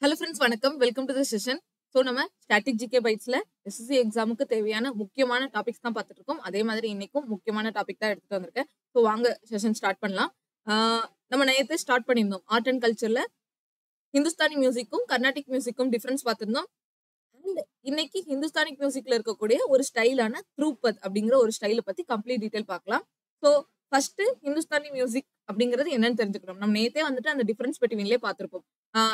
Hello friends, வணக்கம். Welcome to the session. So நம்ம static GK பைட்ஸில் SSC எக்ஸாமுக்கு தேவையான முக்கியமான டாபிக்ஸ் தான் பார்த்துட்டு இருக்கோம். அதே மாதிரி இன்னைக்கும் முக்கியமான டாபிக் தான் எடுத்துட்டு வந்திருக்கேன். ஸோ வாங்க செஷன் ஸ்டார்ட் பண்ணலாம். நம்ம நேற்று ஸ்டார்ட் பண்ணியிருந்தோம் ஆர்ட் அண்ட் கல்ச்சரில் ஹிந்துஸ்தானி மியூசிக்கும் கர்நாடிக் மியூசிக்கும் டிஃப்ரென்ஸ் பார்த்துருந்தோம். அண்ட் இன்னைக்கு ஹிந்துஸ்தானிக் மியூசிக்ல இருக்கக்கூடிய ஒரு ஸ்டைலான த்ரூபத் அப்படிங்கிற ஒரு ஸ்டைலை பற்றி கம்ப்ளீட் டீட்டெயில் பார்க்கலாம். ஸோ ஃபர்ஸ்ட் ஹிந்துஸ்தானி மியூசிக் அப்படிங்கிறது என்னன்னு தெரிஞ்சுக்கணும். நம்ம நேத்தே வந்துட்டு அந்த டிஃபரன்ஸ் பிட்வீன்லேயே பார்த்துருப்போம்.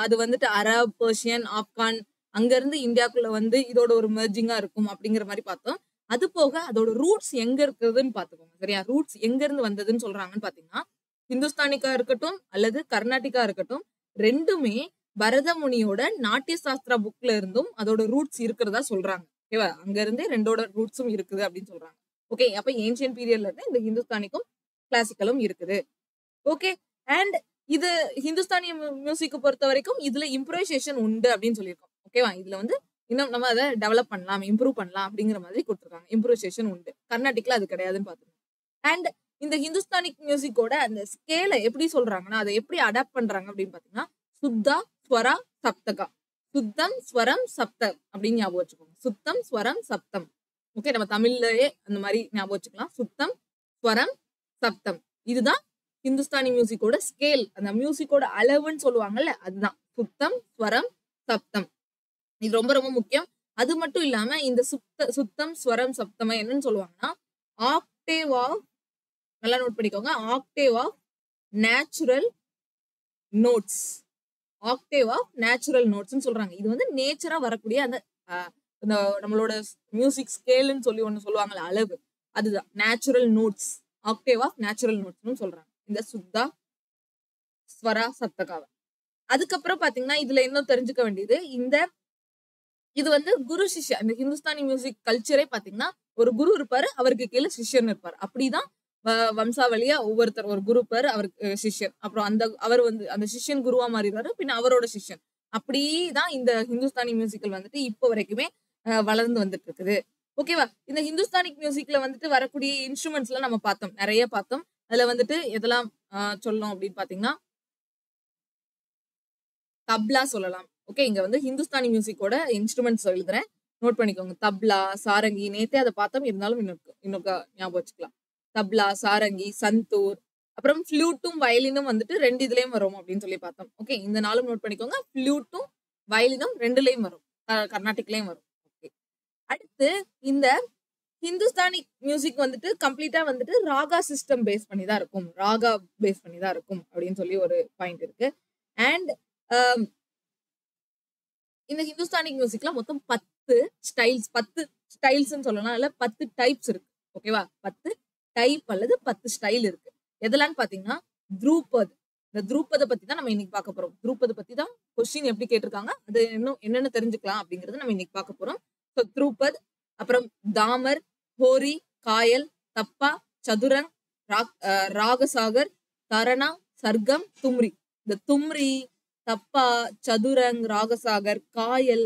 அது வந்துட்டு அரப், பெர்ஷியன், ஆப்கான் அங்க இருந்து இந்தியாக்குள்ள வந்து இதோட ஒரு மெர்ஜிங்கா இருக்கும் அப்படிங்கிற மாதிரி பார்த்தோம். அது போக அதோட ரூட்ஸ் எங்க இருக்குதுன்னு பாத்துக்கோங்க. சரியா? ரூட்ஸ் எங்க இருந்து வந்ததுன்னு சொல்றாங்கன்னு பாத்தீங்கன்னா, ஹிந்துஸ்தானிக்கா இருக்கட்டும் அல்லது கர்நாடிகா இருக்கட்டும், ரெண்டுமே பரத முனியோட நாட்டிய சாஸ்திரா புக்ல இருந்தும் அதோட ரூட்ஸ் இருக்கிறதா சொல்றாங்க. ஓகேவா? அங்க இருந்தே ரெண்டோட ரூட்ஸும் இருக்குது அப்படின்னு சொல்றாங்க. ஓகே, அப்ப ஏன்ஷியன் பீரியட்ல இருந்து இந்த ஹிந்துஸ்தானிக்கும் கிளாசிக்கலும் இருக்குது. ஓகே, அண்ட் இது ஹிந்துஸ்தானி மியூசிக் பொறுத்த வரைக்கும் இதுல இம்ப்ரோவைசேஷன் உண்டு அப்படின்னு சொல்லியிருக்கோம். ஓகேவா? இதுல வந்து இன்னும் நம்ம அதை டெவலப் பண்ணலாம், இம்ப்ரூவ் பண்ணலாம் அப்படிங்கிற மாதிரி கொடுத்துருக்காங்க. இம்ப்ரோவைசேஷன் உண்டு. கர்நாடிக்ல அது கிடையாதுன்னு பாத்துருக்கோம். அண்ட் இந்த ஹிந்துஸ்தானிக் மியூசிக்கோட அந்த ஸ்கேலை எப்படி சொல்றாங்கன்னா, அதை எப்படி அடாப்ட் பண்றாங்க அப்படின்னு பாத்தீங்கன்னா, சுத்தா, ஸ்வரா, சப்தகா. சுத்தம், ஸ்வரம், சப்தம் அப்படின்னு ஞாபகம் வச்சுக்கோங்க. சுத்தம், ஸ்வரம், சப்தம். ஓகே, நம்ம தமிழ்லயே அந்த மாதிரி ஞாபகம் வச்சுக்கலாம். சுத்தம், ஸ்வரம், சப்தம். இதுதான் ஹிந்துஸ்தானி மியூசிக்கோட ஸ்கேல். அந்த மியூசிக்கோட அளவுன்னு சொல்லுவாங்கல்ல, அதுதான் சுத்தம், ஸ்வரம், சப்தம். இது ரொம்ப ரொம்ப முக்கியம். அது மட்டும் இல்லாம இந்த சுத்தம், ஸ்வரம், சப்தம் என்னன்னு சொல்லுவாங்கன்னா, ஆக்டேவ் ஆஃப், நல்லா நோட் பண்ணிக்கோங்க, octave of natural notes. Octave of natural நோட்ஸ்ன்னு சொல்றாங்க. இது வந்து நேச்சரா வரக்கூடிய அந்த நம்மளோட மியூசிக் ஸ்கேல்னு சொல்லி ஒண்ணு சொல்லுவாங்கல்ல, அளவு, அதுதான் natural notes. Octave of natural நோட்ஸ்னு சொல்றாங்க இந்த சுத்தா, ஸ்வரா, சப்தகாவை. அதுக்கப்புறம் பாத்தீங்கன்னா இதுல இன்னும் தெரிஞ்சுக்க வேண்டியது, இது வந்து குரு சிஷ்யா. இந்த ஹிந்துஸ்தானி மியூசிக் கல்ச்சரே பாத்தீங்கன்னா ஒரு குரு இருப்பாரு, அவருக்கு கீழே சிஷ்யன் இருப்பாரு. அப்படிதான் வம்சாவளியா ஒவ்வொருத்தர் ஒரு குரு இருப்பாரு, அவருக்கு சிஷ்யன். அப்புறம் அவர் வந்து அந்த சிஷ்யன் குருவா மாறிடுவாரு, பின்ன அவரோட சிஷ்யன். அப்படிதான் இந்த ஹிந்துஸ்தானி மியூசிக்கல் வந்துட்டு இப்போ வரைக்குமே வளர்ந்து வந்துட்டு இருக்குது. ஓகேவா? இந்த ஹிந்துஸ்தானிக் மியூசிக்ல வந்துட்டு வரக்கூடிய இன்ஸ்ட்ருமெண்ட்ஸ் எல்லாம் நம்ம பார்த்தோம், நிறைய பார்த்தோம். அதுல வந்துட்டு எதெல்லாம் சொல்லணும் அப்படின்னு பாத்தீங்கன்னா, தப்லா சொல்லலாம். ஓகே, இங்க வந்து ஹிந்துஸ்தானி மியூசிக்கோட இன்ஸ்ட்ருமெண்ட்ஸ் எழுதுறேன், நோட் பண்ணிக்கோங்க. தப்லா, சாரங்கி, நேத்தே அதை பார்த்தோம், இருந்தாலும் இன்னும் ஞாபகம் வச்சுக்கலாம். தப்லா, சாரங்கி, சந்தூர், அப்புறம் ஃப்ளூட்டும் வயலினும் வந்துட்டு ரெண்டு இதுலயும் வரும் அப்படின்னு சொல்லி பார்த்தோம். ஓகே, இந்த நாளும் நோட் பண்ணிக்கோங்க. ஃப்ளூட்டும் வயலினும் ரெண்டுலயும் வரும், கர்நாடிக்லயும் வரும். ஓகே, அடுத்து இந்த ஹிந்துஸ்தானி மியூசிக் வந்துட்டு கம்ப்ளீட்டா வந்துட்டு ராகா சிஸ்டம் பேஸ் பண்ணி தான் இருக்கும், ராகா பேஸ் பண்ணி தான் இருக்கும் அப்படின்னு சொல்லி ஒரு பாயிண்ட் இருக்கு. அண்ட் இந்த ஹிந்துஸ்தானிக் மியூசிக்ல மொத்தம் 10 ஸ்டைல்ஸ் சொல்லலாம், இல்ல 10 டைப்ஸ் இருக்கு. ஓகேவா? 10 டைப் அல்லது 10 ஸ்டைல் இருக்கு. எதெல்லாம் பாத்தீங்கன்னா, த்ரூபத். இந்த த்ரூபதை பத்தி தான் நம்ம இன்னைக்கு பார்க்க போறோம். த்ரூபதை பத்தி தான் கொஸ்டின் எப்படி கேட்டிருக்காங்க, அது இன்னும் என்னென்ன தெரிஞ்சுக்கலாம் அப்படிங்கறத நம்ம இன்னைக்கு பார்க்க போறோம். ஸோ த்ரூபத், அப்புறம் தாமர், ஹோரி, காயல், தப்பா, சதுரங், ராகசாகர், தரணா, சர்க்கம், தும்ரி. இந்த தும்ரி, தப்பா, சதுரங், ராகசாகர், காயல்,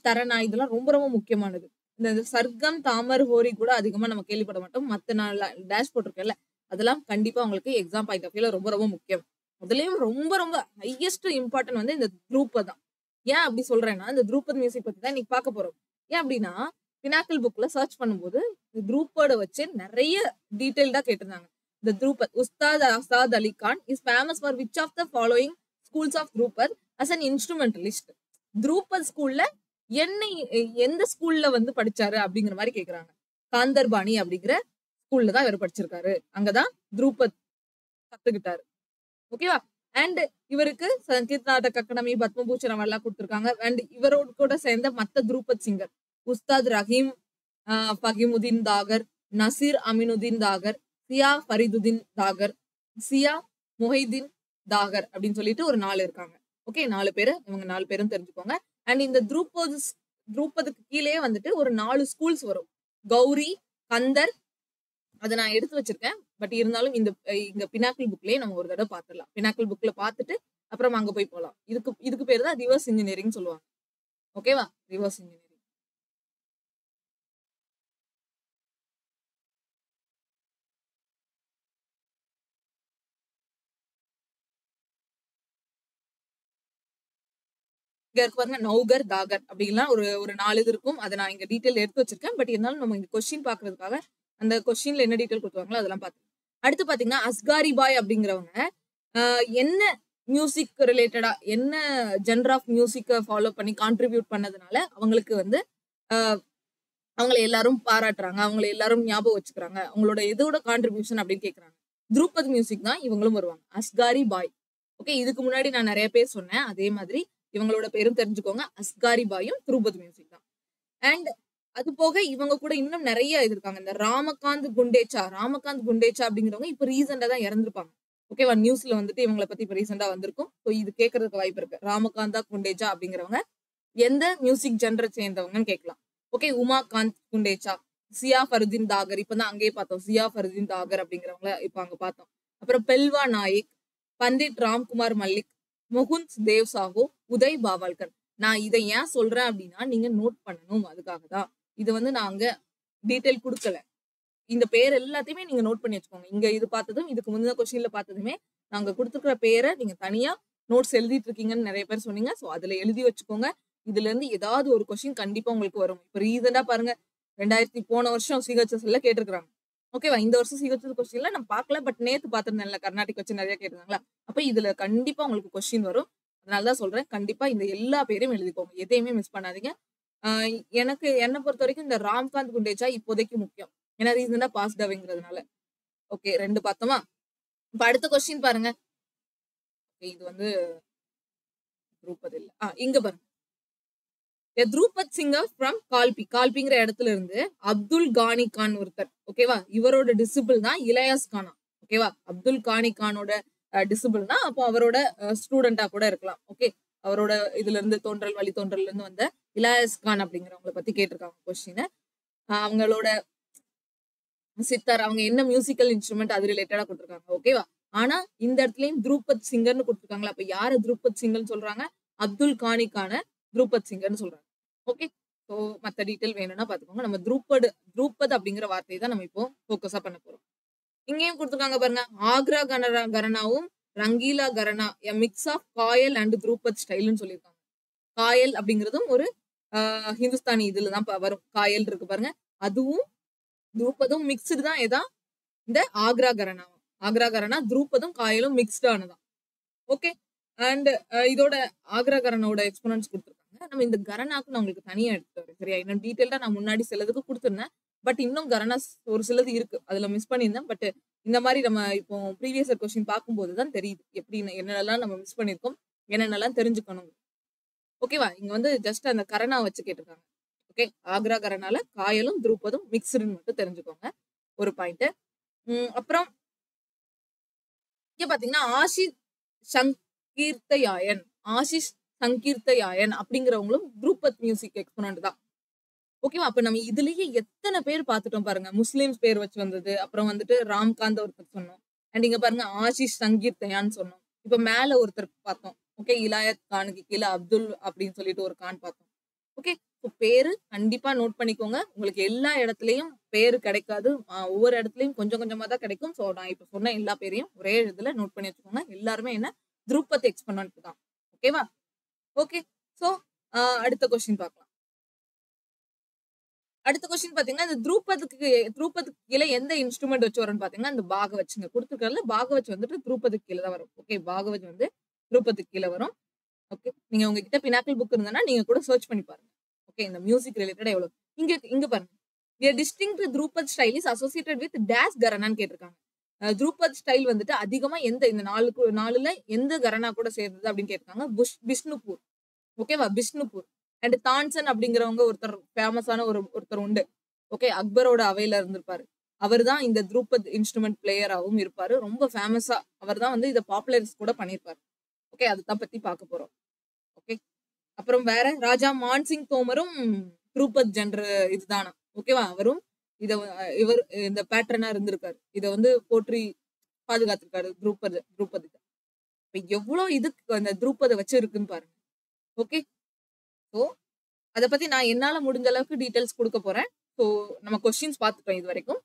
தரணா இதெல்லாம் ரொம்ப ரொம்ப முக்கியமானது. இந்த சர்க்கம், தாமர், ஹோரி கூட அதிகமா நம்ம கேள்விப்பட மாட்டோம். மத்த நான் டேஷ் போட்டிருக்கேன்ல, அதெல்லாம் கண்டிப்பா உங்களுக்கு எக்ஸாம் பாயிண்ட் ஆஃப் வியூல ரொம்ப ரொம்ப முக்கியம். அதுலயும் ரொம்ப ரொம்ப ஹையஸ்ட் இம்பார்ட்டன்ட் வந்து இந்த த்ரூபத் தான். ஏன் அப்படி சொல்றேன்னா, இந்த த்ரூபத் மியூசிக் பத்தி தான் இன்னைக்கு பார்க்க போறோம். ஏன் அப்படின்னா, பினாக்கிள் புக்ல சர்ச் பண்ணும்போது இந்த த்ரூபத வச்சு நிறைய டீடைல்டா கேட்டிருந்தாங்க. இந்த Dhrupad Ustad Asad Ali Khan is famous for which of the following schools of Dhrupad as an instrumentalist. Dhrupad ஸ்கூல்ல எந்த ஸ்கூல்ல வந்து படிச்சாரு அப்படிங்கிற மாதிரி கேக்குறாங்க. காந்தர்பாணி அப்படிங்கிற ஸ்கூல்ல தான் இவர் படிச்சிருக்காரு, அங்கதான் த்ரூபத் கத்துக்கிட்டாரு. ஓகேவா? அண்ட் இவருக்கு சங்கீத் நாடக் அகாடமி, பத்மபூஷன் எல்லாம் கொடுத்திருக்காங்க. அண்ட் இவரோட கூட சேர்ந்த மத்த த்ரூபத் சிங்கர் உஸ்தாத் ரஹீம் ஃபஹிமுதீன் தாகர், நசீர் அமினுதீன் தாகர், சியா ஃபரிதுதீன் தாகர், சியா மொஹிதீன் தாகர் அப்படின்னு சொல்லிட்டு ஒரு 4 இருக்காங்க. ஓகே, 4 பேரு, இவங்க 4 பேரும் தெரிஞ்சுக்கோங்க. அண்ட் இந்த த்ரூபதுக்கு கீழே வந்துட்டு ஒரு 4 ஸ்கூல்ஸ் வரும். கௌரி, கந்தர், அதை நான் எடுத்து வச்சிருக்கேன். பட் இருந்தாலும் இங்க பினாக்கிள் புக்லயே நம்ம ஒரு தடவை பாத்துடலாம். பினாக்கிள் புக்ல பாத்துட்டு அப்புறம் அங்க போய் போலாம். இதுக்கு பேரு தான் ரிவர்ஸ் இன்ஜினியரிங் சொல்லுவாங்க. ஓகேவா? Reverse engineering. இங்க இருக்கு பாருங்க, நௌகர், தாகர் அப்படின்லாம் ஒரு ஒரு 4 இது இருக்கும். அதை நான் இங்க டீட்டெயில் எடுத்து வச்சிருக்கேன். பட் இருந்தாலும் நம்ம இங்க கொஸ்டின் பாக்குறதுக்காக அந்த கொஸ்டின்ல என்ன டீட்டெயில் கொடுத்துருவாங்களோ அதெல்லாம் பார்த்து. அடுத்து பாத்தீங்கன்னா அஸ்காரி பாய் அப்படிங்கிறவங்க என்ன மியூசிக் ரிலேட்டடா என்ன ஜென்டர் ஆஃப் மியூசிக்கை ஃபாலோ பண்ணி கான்ட்ரிபியூட் பண்ணதுனால அவங்களுக்கு வந்து அவங்களை எல்லாரும் பாராட்டுறாங்க, அவங்களை எல்லாரும் ஞாபகம் வச்சுக்கிறாங்க, அவங்களோட எதோட கான்ட்ரிபியூஷன் அப்படின்னு கேட்கறாங்க. துருபத் மியூசிக் தான் இவங்களும் வருவாங்க. அஸ்காரி பாய். ஓகே, இதுக்கு முன்னாடி நான் நிறைய பேர் சொன்னேன், அதே மாதிரி இவங்களோட பேரும் தெரிஞ்சுக்கோங்க. அஸ்காரி பாயும் துருபத் மியூசிக் தான். அண்ட் அது போக இவங்க கூட இன்னும் நிறைய இது இருக்காங்க. இந்த ராமகாந்த் குண்டேச்சா அப்படிங்கிறவங்க இப்ப ரீசெண்டா தான் இறந்துருப்பாங்க. ஓகேவா, நியூஸ்ல வந்துட்டு இவங்களை பத்தி இப்ப ரீசெண்டா வந்திருக்கும். ஸோ இது கேட்கறதுக்கு வாய்ப்பு இருக்கு. ராமகாந்தா குண்டேச்சா அப்படிங்கிறவங்க எந்த மியூசிக் ஜென்ரை சேர்ந்தவங்கன்னு கேட்கலாம். ஓகே, உமாகாந்த் குண்டேச்சா, சியா ஃபருதீன் தாகர், இப்பதான் அங்கேயே பார்த்தோம். சியா ஃபருதீன் தாகர் அப்படிங்கிறவங்கள இப்ப அங்க பார்த்தோம். அப்புறம் பெல்வா நாயக், பண்டிட் ராம்குமார் மல்லிக், முகுந்த் தேவ் சாஹூ, உதய் பாவால்கர். நான் இதை ஏன் சொல்றேன் அப்படின்னா நீங்க நோட் பண்ணணும், அதுக்காக தான். இது வந்து நான் அங்க டீட்டெயில் கொடுக்கல. இந்த பேர் எல்லாத்தையுமே நீங்க நோட் பண்ணி வச்சுக்கோங்க. இங்க இது பார்த்ததும் இதுக்கு முந்தின கொஸ்டின்ல பார்த்ததுமே நாங்க கொடுத்துருக்கிற பேரை நீங்க தனியா நோட்ஸ் எழுதிட்டு இருக்கீங்கன்னு நிறைய பேர் சொன்னீங்க. ஸோ அதுல எழுதி வச்சுக்கோங்க. இதுல இருந்து ஏதாவது ஒரு கொஸ்டின் கண்டிப்பா உங்களுக்கு வரும். இப்ப ரீசெண்டா பாருங்க, 2000 போன வருஷம் சிஹெச்எஸ்ல கேட்டிருக்காங்க. ஓகேவா, இந்த வருஷம் சிஹெச்எஸ் கொஸ்டின்ல நான் பார்க்கல, பட் நேத்து பார்த்திருந்தேன்ல, கர்நாடிக் வச்சு நிறைய கேட்டிருந்தாங்களா. அப்ப இதுல கண்டிப்பா உங்களுக்கு கொஸ்டின் வரும். அதனாலதான் சொல்றேன், கண்டிப்பா இந்த எல்லா பேரையும் எழுதிக்கோங்க, எதையுமே மிஸ் பண்ணாதீங்க. எனக்கு என்னை பொறுத்த வரைக்கும் இந்த ராம்காந்த் குண்டேச்சா இப்போதைக்கு முக்கியம். ஏன்னா ரீசெண்டா பாஸ்ட் அவேங்கிறதுனால. ஓகே, 2 பார்த்தோமா. இப்ப அடுத்த கொஸ்டின் பாருங்க. இது வந்து துருபத் இல்ல, இங்க பாருங்க. துருபத் சிங்கர் ஃப்ரம் கால்பிங்கிற இடத்துல இருந்து அப்துல் கானி கான் ஒருத்தர். ஓகேவா, இவரோட டிசிபிள் தான் இலயாஸ் கானா. ஓகேவா, அப்துல் கானி கானோட டிசிபிள் தான். அப்போ அவரோட ஸ்டூடெண்டா கூட இருக்கலாம். ஓகே, அவரோட இதுல இருந்து வழி தோன்றல்ல இருந்து வந்த இலயாஸ் கான் அப்படிங்கிறவங்களை பத்தி கேட்டிருக்காங்க கொஸ்டின். அவங்களோட சித்தார், அவங்க என்ன மியூசிக்கல் இன்ஸ்ட்ருமெண்ட் அது ரிலேட்டடா கொடுத்துருக்காங்க. ஓகேவா, ஆனா இந்த இடத்துலயும் துருபத் சிங்கர்னு கொடுத்துருக்காங்களா. அப்ப யாரு துருபத் சிங்கர்னு சொல்றாங்க? அப்துல் கானிக்கான துருபத் சிங்கர்னு சொல்றாங்க. ஓகே, ஸோ மற்ற டீட்டெயில் வேணும்னா பாத்துக்கோங்க. நம்ம துருபத் அப்படிங்கிற வார்த்தையை தான் நம்ம இப்போ ஃபோக்கஸா பண்ண போறோம். இங்கேயும் கொடுத்துருக்காங்க பாருங்க, ஆக்ரா கரனாவும் ரங்கீலா கரனா எ mix of Kayal and Dhrupad ஸ்டைல்னு சொல்லியிருக்காங்க. காயல் அப்படிங்கிறதும் ஒரு ஹிந்துஸ்தானி இதுலதான் வரும். காயல் இருக்கு பாருங்க, அதுவும் துருபதும் மிக்ஸ்டு தான். எதான் இந்த ஆக்ரா கரனா துருபதும் காயலும் மிக்ஸ்டு ஆனதான். ஓகே, அண்ட் இதோட ஆக்ரா கரனோட எக்ஸ்போனன்ஸ் கொடுத்துருக்காங்க. நம்ம இந்த கரனாக்கு நான் உங்களுக்கு தனியா எடுத்து வரேன், சரியா? இன்னும் டீட்டெயில்டா நான் முன்னாடி சிலதுக்கு கொடுத்துருந்தேன். பட் இன்னும் கரனாஸ் ஒரு சிலது இருக்கு, அதுல மிஸ் பண்ணியிருந்தேன். பட் இந்த மாதிரி நம்ம இப்போ ப்ரீவியஸ் கொஸ்டின் பார்க்கும்போது தான் தெரியுது எப்படி என்னென்னலாம் நம்ம மிஸ் பண்ணிருக்கோம், என்னென்னலாம் தெரிஞ்சுக்கணும். ஓகேவா, இங்க வந்து ஜஸ்ட் அந்த கரனா வச்சு கேட்டிருக்காங்க. ஓகே, ஆக்ரா கரனால காயலும் துருபதும் மிக்ஸ்டுன்னு மட்டும் தெரிஞ்சுக்கோங்க, ஒரு பாயிண்ட். அப்புறம் இங்க பாத்தீங்கன்னா ஆஷிஷ் சங்கீர்த்தயாயன் அப்படிங்கிறவங்களும் துருபத் மியூசிக் எக்ஸ்போனன்ட் தான். ஓகேவா, அப்ப நம்ம இதுலயே எத்தனை பேர் பார்த்துட்டோம் பாருங்க. முஸ்லிம்ஸ் பேர் வச்சு வந்தது, அப்புறம் வந்துட்டு ராம்காந்த் ஒருத்தர் சொன்னோம், அண்ட் இங்க பாருங்க ஆஷிஷ் சங்கீர்த்தயான்னு சொன்னோம். இப்ப மேல ஒருத்தர் பார்த்தோம். ஓகே, இலாயத் கானுக்கு கீழே அப்துல் அப்படின்னு சொல்லிட்டு ஒரு கான் பார்த்தோம். ஓகே, பேரு கண்டிப்பா நோட் பண்ணிக்கோங்க. உங்களுக்கு எல்லா இடத்துலயும் பேரு கிடைக்காது, ஒவ்வொரு இடத்துலயும் கொஞ்சம் கொஞ்சமா தான் கிடைக்கும். ஸோ நான் இப்ப சொன்ன எல்லா பேரையும் ஒரே இதுல நோட் பண்ணி வச்சுக்கோங்க. எல்லாருமே என்ன துருபத் எக்ஸ்போனன்ட் தான். ஓகேவா? ஓகே, ஸோ அடுத்த கொஸ்டின் பார்க்கலாம். அடுத்த கொஸ்டின் பாத்தீங்கன்னா, இந்த துருபத்துக்கு கீழே எந்த இன்ஸ்ட்ருமெண்ட் வச்சு வரும்னு பாத்தீங்கன்னா, இந்த பாகவத் கொடுத்துருக்கல. பாகவத் வந்துட்டு துருபத்துக்கு கீழே தான் வரும். ஓகே, பாகவத் வந்து துருபத்துக்கு கீழே வரும். ஓகே, நீங்க உங்ககிட்ட பினாக்கிள் புக் இருந்தனா நீங்க கூட சர்ச் பண்ணி பாருங்க. ஓகே, இந்த மியூசிக் ரிலேட்டடா எவ்வளவு இங்க பாருங்க. A distinct Drupad style is associated with dash கரனான்னு கேட்டிருக்காங்க. துருபத் ஸ்டைல் வந்துட்டு அதிகமா எந்த இந்த 4ல எந்த கரனா கூட சேர்ந்தது அப்படின்னு கேட்டிருக்காங்க. பிஷ்ணுபூர். ஓகேவா, பிஷ்ணுபூர். அண்ட் தான்சன் அப்படிங்கிறவங்க ஒருத்தர் ஃபேமஸான ஒருத்தர் உண்டு. ஓகே, அக்பரோட அவையில இருந்திருப்பாரு. அவர் தான் இந்த துருபத் இன்ஸ்ட்ருமெண்ட் பிளேயராகவும் இருப்பாரு. ரொம்ப ஃபேமஸா அவர் தான் வந்து இதை பாப்புலரைஸ் கூட பண்ணியிருப்பாரு. ஓகே, அதுதான் பத்தி பார்க்க போறோம். ஓகே, அப்புறம் வேற ராஜா மான்சிங் தோமரும் துருபத் ஜென்ரு இதுதானா. ஓகேவா, அவரும் இவர் இந்த பேட்டர்னா இருந்திருக்காரு. இதை வந்து போற்றி பாதுகாத்திருக்காரு துருபத். இப்ப எவ்வளவு இதுக்கு அந்த துருபதை வச்சு இருக்குன்னு பாருங்க. ஓகே, ஸோ அதை பத்தி நான் என்னால முடிஞ்ச அளவுக்கு டீட்டெயில்ஸ் கொடுக்க போறேன். ஸோ நம்ம கொஸ்டின்ஸ் பார்த்துட்டோம் இது வரைக்கும்.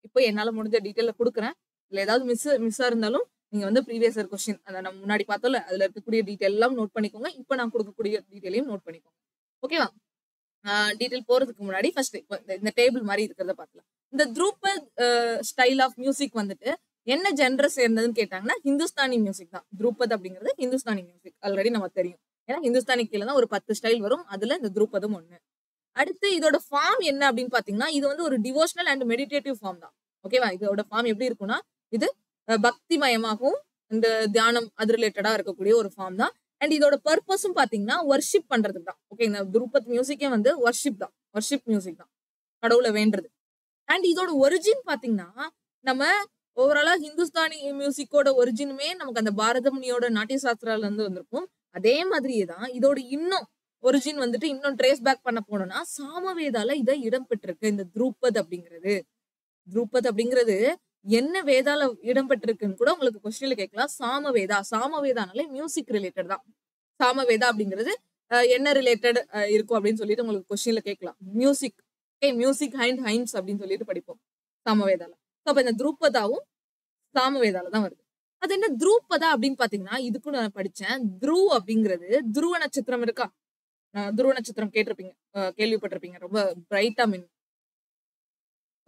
இப்போ என்னால முடிஞ்ச டீட்டெயில கொடுக்குறேன். இல்லை ஏதாவது மிஸ்ஸா இருந்தாலும் நீங்க வந்து ப்ரீவியஸ் இயர் கொஸ்டின் அத நம்ம முன்னாடி பார்த்தோம்ல, அதுல இருக்கக்கூடிய டீடைல் எல்லாம் நோட் பண்ணிக்கோங்க. இப்ப நான் குடுக்கக்கூடிய டீடைலையும் நோட் பண்ணிக்கோங்க. ஓகேவா? டீடைல் போறதுக்கு முன்னாடி ஃபர்ஸ்ட் இந்த டேபிள் மாரி இருக்கிறத பார்க்கலாம். இந்த த்ரூபத் ஸ்டைல் ஆஃப் மியூசிக் வந்துட்டு என்ன ஜெனர சேர்ந்ததுன்னு கேட்டாங்கன்னா, ஹிந்துஸ்தானி மியூசிக் தான். த்ரூபத் அப்படிங்கிறது ஹிந்துஸ்தானி மியூசிக். ஆல்ரெடி நமக்கு தெரியும். ஏன்னா ஹிந்துஸ்தானி கீழ தான் ஒரு 10 ஸ்டைல் வரும். அதுல இந்த த்ரூபதும் ஒண்ணு. அடுத்து இதோட ஃபார்ம் என்ன அப்படின்னு பாத்தீங்கன்னா, இது வந்து ஒரு டிவோஷனல் அண்ட் மெடிடேட்டிவ் ஃபார்ம் தான். ஓகேவா? இதோட ஃபார்ம் எப்படி இருக்கும்னா, இது பக்திமயமாகவும் இந்த தியானம் அது ரிலேட்டடா இருக்கக்கூடிய ஒரு ஃபார்ம் தான். அண்ட் இதோட பர்பஸும் பாத்தீங்கன்னா வொர்ஷிப் பண்றதுக்கு தான். ஓகே, இந்த துருபத் மியூசிக்கே வந்து வொர்ஷிப் தான். வொர்ஷிப் மியூசிக் தான். கடவுளை வேண்டுறது. அண்ட் இதோட ஒரிஜின் பாத்தீங்கன்னா, நம்ம ஓவராலா ஹிந்துஸ்தானி மியூசிக்கோட ஒரிஜினுமே நமக்கு அந்த பாரத முனியோட நாட்டிய சாஸ்திரால இருந்து வந்திருக்கும். அதே மாதிரியே தான் இதோட இன்னும் ஒரிஜின் வந்துட்டு இன்னும் ட்ரேஸ் பேக் பண்ண போனோம்னா, சாமவேதால இத இடம் பெற்றிருக்கு. இந்த த்ரூபத் அப்படிங்கிறது. த்ரூபத் அப்படிங்கிறது என்ன வேதால இடம் பெற்றிருக்குன்னு கூட உங்களுக்கு கொஸ்டின்ல கேட்கலாம். சாமவேதா. சாமவேதானாலே மியூசிக் ரிலேட்டட் தான். சாமவேதா அப்படிங்கிறது என்ன ரிலேட்டட் இருக்கும் அப்படின்னு சொல்லிட்டு உங்களுக்கு கொஸ்டின்ல கேட்கலாம். மியூசிக். ஓகே, மியூசிக் அண்ட் ஹைம்ஸ் அப்படின்னு சொல்லிட்டு படிப்போம் சாமவேதால. அப்ப இந்த த்ரூபதாவும் சாமவேதால தான் வருது. அது என்ன த்ரூபதா அப்படின்னு பாத்தீங்கன்னா, இதுக்கும் நான் படிச்சேன். த்ருவ் அப்படிங்கிறது துருவ நட்சத்திரம் இருக்கா? துருவ நட்சத்திரம் கேட்டிருப்பீங்க, கேள்விப்பட்டிருப்பீங்க. ரொம்ப பிரைட்டா மின்னும்.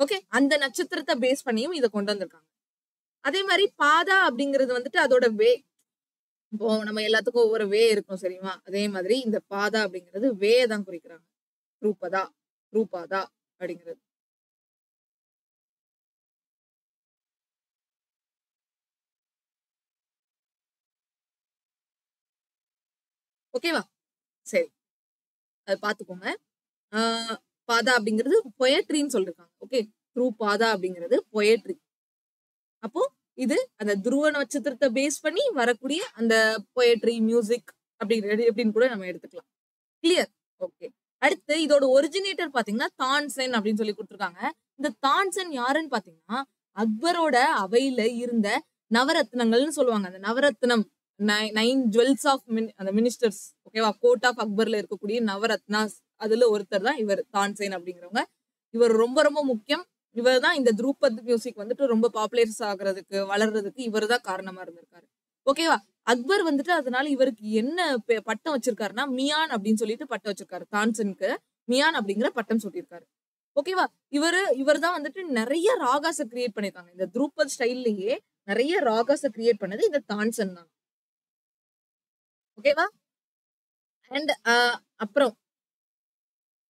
ஓகே, அந்த நட்சத்திரத்தை பேஸ் பண்ணியும் இதை கொண்டு வந்திருக்காங்க. அதே மாதிரி பாதா அப்படிங்கிறது வந்துட்டு அதோட வே. இப்போ நம்ம எல்லாத்துக்கும் ஒவ்வொரு வே இருக்கும் சரிமா? அதே மாதிரி இந்த பாதா அப்படிங்கிறது வே தான் குறிக்கிறாங்க. ரூபதா, ரூபாதா அப்படிங்கிறது. ஓகேவா? சரி, அது பாத்துக்கோங்க. பாதா அப்படிங்கிறது பொயட்ரின்னு சொல்லிருக்காங்க. ஓகே, த்ரூ பாதா அப்படிங்கிறது பொயட்ரி. அப்போ இது அந்த துருவ நட்சத்திரத்தை பேஸ் பண்ணி வரக்கூடிய அந்த பொயட்ரி மியூசிக் அப்படிங்கிறது எப்படின்னு கூட நம்ம எடுத்துக்கலாம். கிளியர்? ஓகே. அடுத்து இதோட ஒரிஜினேட்டர் பாத்தீங்கன்னா தான்சென் அப்படின்னு சொல்லி கொடுத்துருக்காங்க. இந்த தான்சென் யாருன்னு பாத்தீங்கன்னா, அக்பரோட அவையில இருந்த நவரத்னங்கள்னு சொல்லுவாங்க. அந்த நவரத்னம் 9 ஜுவல்ஸ் ஆஃப் அந்த மினிஸ்டர்ஸ். ஓகேவா? கோர்ட் ஆஃப் அக்பர்ல இருக்கக்கூடிய நவரத்னாஸ் அதுல ஒருத்தர் தான் இவர் தான்சென் அப்படிங்கிறவங்க. இவர் ரொம்ப ரொம்ப முக்கியம். இவர் தான் இந்த த்ரூபத் மியூசிக் வந்துட்டு ரொம்ப பாப்புலர்ஸ் ஆகுறதுக்கு வளர்றதுக்கு இவர் தான் காரணமா இருந்திருக்காரு. ஓகேவா? அக்பர் வந்துட்டு அதனால இவருக்கு என்ன பட்டம் வச்சிருக்காருன்னா மியான் அப்படின்னு சொல்லிட்டு பட்டம் வச்சிருக்காரு. தான்சனுக்கு மியான் அப்படிங்கிற பட்டம் சூட்டியிருக்காரு. ஓகேவா? இவர் தான் வந்துட்டு நிறைய ராகாஸ கிரியேட் பண்ணிருக்காங்க. இந்த த்ரூபத் ஸ்டைல்லயே நிறைய ராகாஸ கிரியேட் பண்ணது இந்த தான்சன் தான். ஓகேவா? அண்ட் அப்புறம்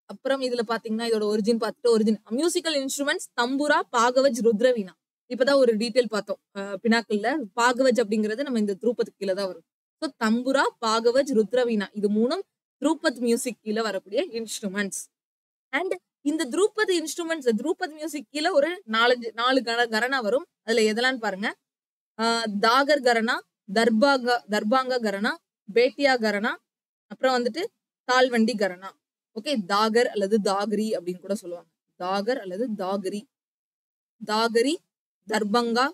அப்புறம் இதுல பாத்தீங்கன்னா இதோட ஒரிஜின் பார்த்துட்டு ஒரிஜின் மியூசிக்கல் இன்ஸ்ட்ருமெண்ட்ஸ் தம்புரா, பாகவஜ், ருத்ரவீணா. இப்பதான் ஒரு டீடைல் பார்த்தோம் பினாக்கல்ல. பாகவஜ் அப்படிங்கிறது நம்ம இந்த த்ரூபத்துக்கு கீழே தான் வரும். ஸோ தம்புரா, பாகவஜ், ருத்ரவீணா இது மூணும் த்ரூபத் மியூசிக் கீழே வரக்கூடிய இன்ஸ்ட்ருமெண்ட்ஸ். அண்ட் இந்த த்ரூபத் இன்ஸ்ட்ருமெண்ட்ஸ் த்ரூபத் மியூசிக் கீழே ஒரு 4 கரணா வரும். அதுல எதெல்லாம் பாருங்க. தாகர் கரணா, தர்பாங்க கரணா, பேட்டியா கரணா, அப்புறம் வந்துட்டு தால்வண்டி கரணா. ஓகே, தாகர் அல்லது தாகரி அப்படின்னு கூட சொல்லுவாங்க. தாகர் அல்லது தாகரி, தாகரி, தர்பங்கா,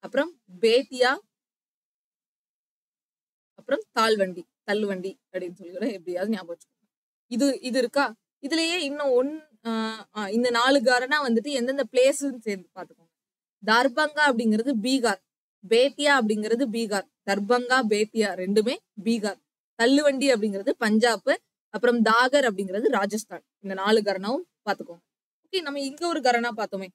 அப்புறம் பேத்தியா, அப்புறம் தால்வண்டி, தள்ளுவண்டி அப்படின்னு சொல்லி கூட எப்படியாவது ஞாபகம் வச்சுக்கோங்க. இது இருக்கா? இதுலயே இன்னும் இந்த 4 காரனா வந்துட்டு எந்தெந்த பிளேஸ் சேர்ந்து பாத்துக்கோங்க. தர்பங்கா அப்படிங்கிறது பீகார், பேத்தியா அப்படிங்கிறது பீகார், தர்பங்கா பேத்தியா ரெண்டுமே பீகார், தள்ளுவண்டி அப்படிங்கிறது பஞ்சாப், அப்புறம் தாகர் அப்படிங்கிறது ராஜஸ்தான். இந்த 4 கரணாவும் பாத்துக்கோங்க. ஓகே, நம்ம இங்க ஒரு கரணா பார்த்தோமே.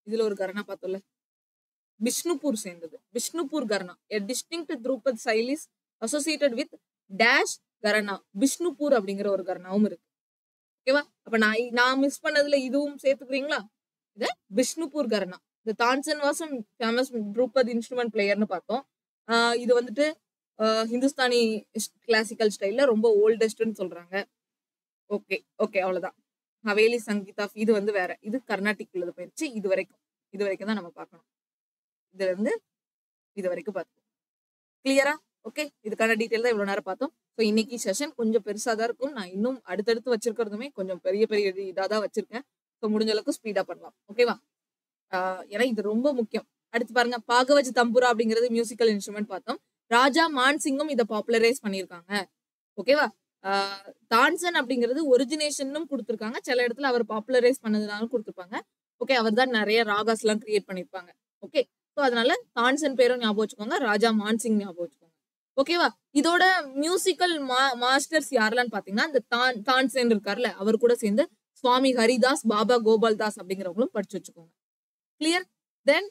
இதுல ஒரு கரணா பார்த்தோம்ல, பிஷ்ணுபூர் சேர்ந்தது. Bishnupur கரணா. A distinct Drupad style is associated with dash கரணா. Bishnupur அப்படிங்கிற ஒரு கரணாவும் இருக்கு. ஓகேவா? அப்ப நான் மிஸ் பண்ணதுல இதுவும் சேர்த்துக்கிறீங்களா? இது பிஷ்ணுபூர் கரணா. இந்த தான்சன் வாஸ் ஃபேமஸ் Drupad இன்ஸ்ட்ருமெண்ட் பிளேயர்னு பார்த்தோம். இது வந்துட்டு ஹிந்துஸ்தானி கிளாசிக்கல் ஸ்டைல்ல ரொம்ப ஓல்டஸ்ட்னு சொல்றாங்க. ஓகே ஓகே, அவ்வளவுதான். ஹவேலி சங்கீதா இது வந்து வேற. இது கர்நாடிக் உள்ளது போயிடுச்சு. இது வரைக்கும் தான் நம்ம பார்க்கணும். இதுல இருந்து இது வரைக்கும் பார்த்தோம். கிளியரா? ஓகே, இதுக்கான டீடைல் தான் இவ்வளவு நேரம் பார்த்தோம். ஸோ இன்னைக்கு செஷன் கொஞ்சம் பெருசா தான் இருக்கும். நான் இன்னும் அடுத்தடுத்து வச்சிருக்கிறதுமே கொஞ்சம் பெரிய பெரிய இதா தான் வச்சிருக்கேன். ஸோ முடிஞ்ச அளவுக்கு ஸ்பீடா பண்ணலாம். ஓகேவா? ஏன்னா இது ரொம்ப முக்கியம். அடுத்து பாருங்க, பாகவஜ் தம்புரா அப்படிங்கிறது மியூசிக்கல் இன்ஸ்ட்ருமெண்ட் பார்த்தோம். ராஜா மான்சிங்கும் இதை பாப்புலரைஸ் பண்ணியிருக்காங்க. ஓகேவா? தான்சன் அப்படிங்கிறது ஒரிஜினேஷனும் கொடுத்துருக்காங்க. சில இடத்துல அவர் பாப்புலரைஸ் பண்ணதுனாலும் கொடுத்துருப்பாங்க. ஓகே, அவர் தான் நிறைய ராகாஸ் எல்லாம் கிரியேட் பண்ணிருப்பாங்க. ஓகே, ஸோ அதனால தான்சென் பேரும் ஞாபகம் வச்சுக்கோங்க, ராஜா மான்சிங் ஞாபகம் வச்சுக்கோங்க. ஓகேவா? இதோட மியூசிக்கல் மாஸ்டர்ஸ் யாரெல்லாம் பாத்தீங்கன்னா, இந்த தான்சென் இருக்காருல்ல, அவர் கூட சேர்ந்து சுவாமி ஹரிதாஸ், பாபா கோபால் தாஸ் அப்படிங்கிறவங்களும் படிச்சு வச்சுக்கோங்க. கிளியர்? தென்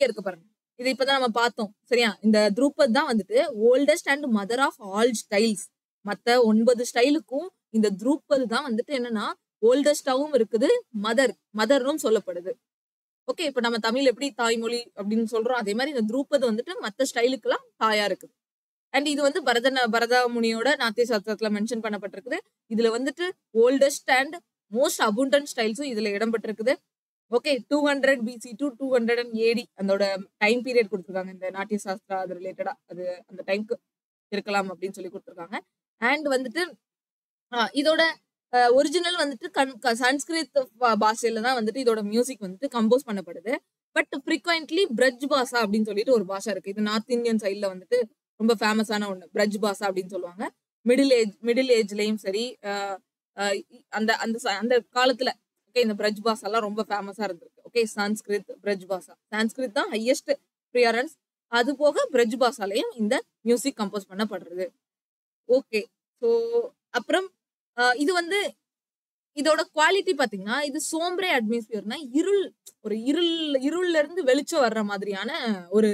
இருக்கு பாருங்க. இது இப்பதான் நம்ம பார்த்தோம். சரியா? இந்த த்ரூபத் தான் வந்துட்டு oldest and mother of all styles. மத்த 9 ஸ்டைலுக்கும் இந்த த்ரூபத் தான் வந்துட்டு என்னன்னா ஓல்டஸ்டாவும் இருக்குது, மதர்னும் சொல்லப்படுது. ஓகே, இப்ப நம்ம தமிழ் எப்படி தாய்மொழி அப்படின்னு சொல்றோம், அதே மாதிரி இந்த த்ரூபத் வந்துட்டு மத்த ஸ்டைலுக்கெல்லாம் தாயா இருக்குது. அண்ட் இது வந்து பரதமுனியோட நாட்டிய சாஸ்திரத்துல மென்ஷன் பண்ணப்பட்டிருக்குது. இதுல வந்துட்டு ஓல்டஸ்ட் அண்ட் மோஸ்ட் அபுண்டன்ட் ஸ்டைல்ஸும் இதுல இடம்பெற்றிருக்குது. ஓகே, 200 பிசி டு 200 AD அதோட டைம் பீரியட் கொடுத்துருக்காங்க. இந்த நாட்டிய சாஸ்திரா அது ரிலேட்டடா அது அந்த டைம்க்கு இருக்கலாம் அப்படின்னு சொல்லி கொடுத்துருக்காங்க. அண்ட் வந்துட்டு இதோட ஒரிஜினல் வந்துட்டு சன்ஸ்கிருத் பாஷையில தான் வந்துட்டு இதோட மியூசிக் வந்துட்டு கம்போஸ் பண்ணப்படுது. பட் ஃப்ரீக்வென்ட்லி பிரஜ் பாஷா அப்படின்னு சொல்லிட்டு ஒரு பாஷா இருக்கு. இது நார்த் இந்தியன் சைட்ல வந்துட்டு ரொம்ப ஃபேமஸான ஒண்ணு, பிரஜ் பாஷா அப்படின்னு சொல்லுவாங்க. மிடில் ஏஜ்லயும் சரி, அந்த அந்த அந்த காலத்துல ஓகே இந்த பிரஜ் பாஷா எல்லாம் ரொம்ப ஃபேமஸா இருந்திருக்கு. ஓகே, சான்ஸ்கிரித், பிரஜ் பாஷா. சான்ஸ்கிரித் தான் ஹையஸ்ட் ப்ரியாரன்ஸ். அது போக பிரஜ் பாஷாலையும் இந்த மியூசிக் கம்போஸ் பண்ணப்படுறது. ஓகே, ஸோ அப்புறம் இது வந்து இதோட குவாலிட்டி பாத்தீங்கன்னா, இது சோம்பரே அட்மாஸ்பியர்னா இருள்ல இருந்து வெளிச்சம் வர்ற மாதிரியான ஒரு